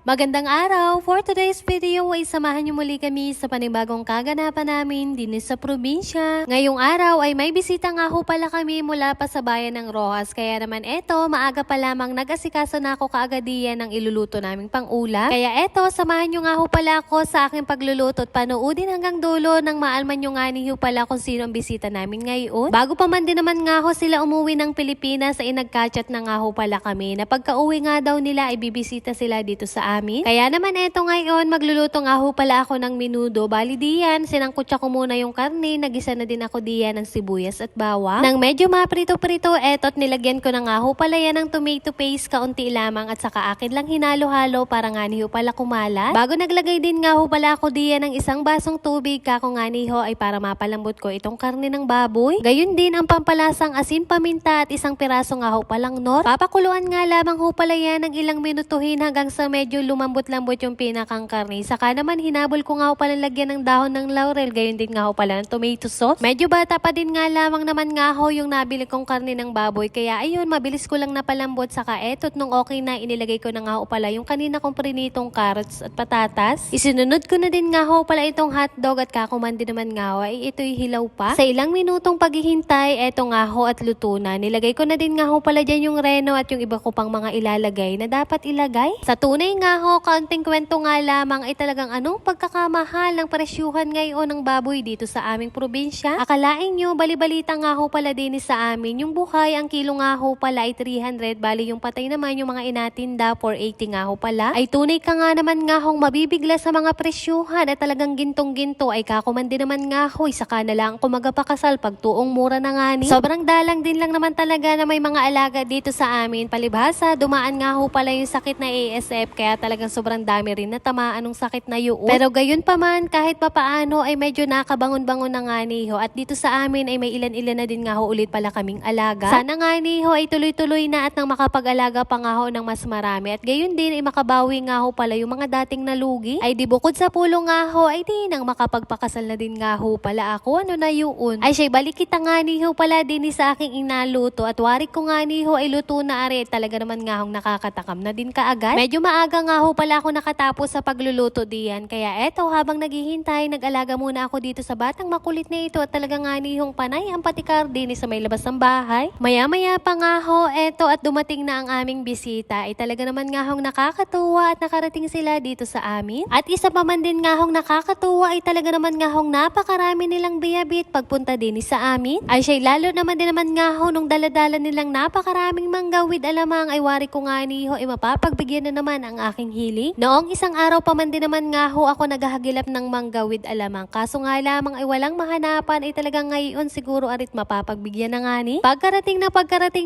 Magandang araw! For today's video ay samahan niyo muli kami sa panibagong kaganapan namin din sa probinsya. Ngayong araw ay may bisita nga ho pala kami mula pa sa bayan ng Rojas. Kaya naman eto, maaga pa lamang nag-asikaso na ako kaagad diyan ng iluluto naming pang-ulam. Kaya eto, samahan niyo nga ho pala ako sa aking pagluluto at panoodin hanggang dulo nang maalman niyo nga niyo pala kung sino ang bisita namin ngayon. Bago pa man din naman nga ho sila umuwi ng Pilipinas ay nagka-chat na nga ho pala kami na pagka-uwi nga daw nila ay bibisita sila dito sa amin. Kaya naman eto ngayon, magluluto nga ho pala ako ng menudo. Bali diyan, sinangkutsa ko muna yung karne, nagisa na din ako diyan ng sibuyas at bawang. Nang medyo maprito-prito, eto at nilagyan ko na nga ho pala yan ng tomato paste kaunti lamang at saka akin lang hinalo-halo para nga niyo pala kumalat. Bago naglagay din nga ho pala ako diyan ng isang basong tubig, kako nga niho ay para mapalambot ko itong karne ng baboy. Gayun din ang pampalasang asin, paminta at isang piraso nga ho palang nor. Papakuluan nga lamang ho pala yan ng ilang minutuhin hanggang sa medyo lumambot-lambot yung pinakang karne. Saka naman hinabol ko nga ho pala lagyan ng dahon ng laurel. Gayun din nga ho pala ng tomato sauce. Medyo bata pa din nga lamang naman nga ho yung nabili kong karne ng baboy. Kaya ayun, mabilis ko lang napalambot. Saka etot nung okay na, inilagay ko na nga ho pala yung kanina kong prinitong carrots at patatas. Isinunod ko na din nga ho pala itong hotdog at kakuman din naman nga ho ay ito'y hilaw pa. Sa ilang minutong paghihintay, eto nga ho at luto na. Nilagay ko na din nga ho pala dyan yung reno at yung iba ko pang mga ilalagay na dapat ilagay. Sa tunay nga ho, kaunting kwento nga lamang ay talagang anong pagkakamahal ng presyuhan ngayon ng baboy dito sa aming probinsya. Akalain nyo, bali-balita nga ho pala din sa amin. Yung buhay, ang kilo nga ho pala ay 300. Bali yung patay naman, yung mga inatinda, 480 nga ho pala. Ay tunay ka nga naman nga hong mabibigla sa mga presyuhan at talagang gintong-ginto ay kakumandi naman nga ho. Saka na lang ako magapakasal pag tuong mura na nga ni. Sobrang dalang din lang naman talaga na may mga alaga dito sa amin. Palibhasa, dumaan nga ho pala yung sakit na ASF kaya talagang sobrang dami rin na tamaan ng sakit na yun. Pero gayon pa man, kahit papaano ay medyo nakabangon-bangon na nga niho. At dito sa amin ay may ilan-ilan na din nga ho ulit pala kaming alaga. Sana nga niho ay tuloy-tuloy na at nang makapag-alaga pa nga ho ng mas marami. At gayon din ay makabawi nga ho pala yung mga dating nalugi. Ay di bukod sa pulo nga ho ay di nang makapagpakasal na din nga ho pala ako. Ano na yun? Ay siya, balik kita nga niho pala din sa aking inaluto. At warik ko nga niho ay luto na ari. Talaga naman nga hong nakakatakam na din kaagad. Medyo maaga nga ho pala ako nakatapos sa pagluluto diyan. Kaya eto, habang naghihintay, nag-alaga muna ako dito sa batang makulit na ito at talaga nga nihong panay ang patikar din sa may labas ng bahay. Maya-maya pa nga ho, eto at dumating na ang aming bisita. Ay talaga naman nga hong nakakatuwa at nakarating sila dito sa amin. At isa pa man din nga hong nakakatuwa ay talaga naman nga hong napakarami nilang biyabit pagpunta din sa amin. Ay siya, lalo naman din naman nga ho nung daladala nilang napakaraming mangga with alamang ay wari ko nga niho ay mapapagbigyan na naman ang aking hiling. Noong isang araw pa man din naman nga ho ako naghahagilap ng mangga with alamang. Kaso nga lamang ay walang mahanapan ay talagang ngayon siguro arit mapapagbigyan na nga ni. Pagkarating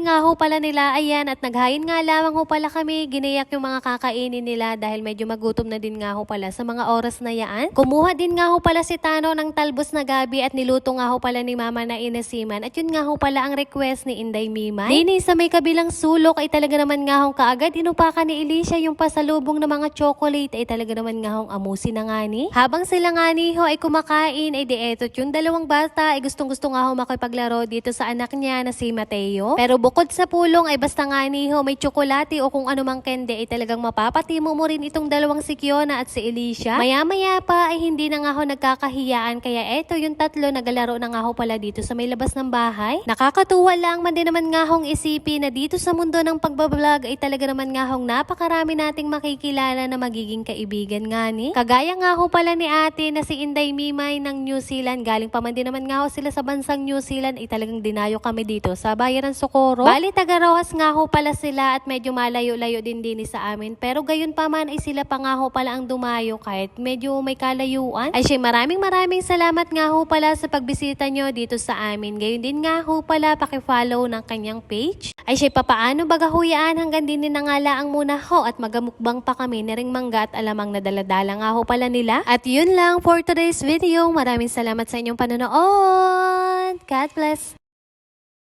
nga ho pala nila, ayan, at naghain nga lamang ho pala kami. Ginayak yung mga kakainin nila dahil medyo magutom na din nga ho pala sa mga oras na yaan. Kumuha din nga ho pala si Tano ng talbos na gabi at niluto nga ho pala ni Mama na inasiman. At yun nga ho pala ang request ni Inday Mimay. Dini sa may kabilang sulok ay talaga naman nga hong kaagad inupakan ni Alicia yung pasalubong ng mga chocolate ay talaga naman nga hong amusin na nga ni. Habang sila nga ni ho ay kumakain ay di eto yung dalawang bata ay gustong-gusto nga ho makipaglaro dito sa anak niya na si Mateo. Pero bukod sa pulong ay basta nga ni ho may tsokolate o kung anumang kende ay talagang mapapatimo mo rin itong dalawang si Kiona at si Alicia. Maya-maya pa ay hindi na nga ho nagkakahiyaan kaya eto yung tatlo nagalaro na nga ho pala dito sa may labas ng bahay. Nakakatuwa lang man din naman nga hong isipin na dito sa mundo ng pagbablog ay talaga naman nga hong napakarami nating makikilala na magiging kaibigan nga ni. Kagaya nga ho pala ni ate na si Inday Mimay ng New Zealand. Galing pa man din naman nga ho sila sa bansang New Zealand ay talagang dinayo kami dito sa bayan ng Socorro. Bali taga Rojas nga ho pala sila at medyo malayo-layo din sa amin. Pero gayon pa man ay sila pa nga ho pala ang dumayo kahit medyo may kalayuan. Ay siya, maraming salamat nga ho pala sa pagbisita nyo dito sa amin. Gayon din nga ho pala pakifollow ng kanyang page. Ay siya, papaano baga huyaan hanggang din nangalaang muna ho at magamukbang pa kami na ring mangga at alamang na daladala nga ho pala nila. At yun lang for today's video. Maraming salamat sa inyong panonood. God bless.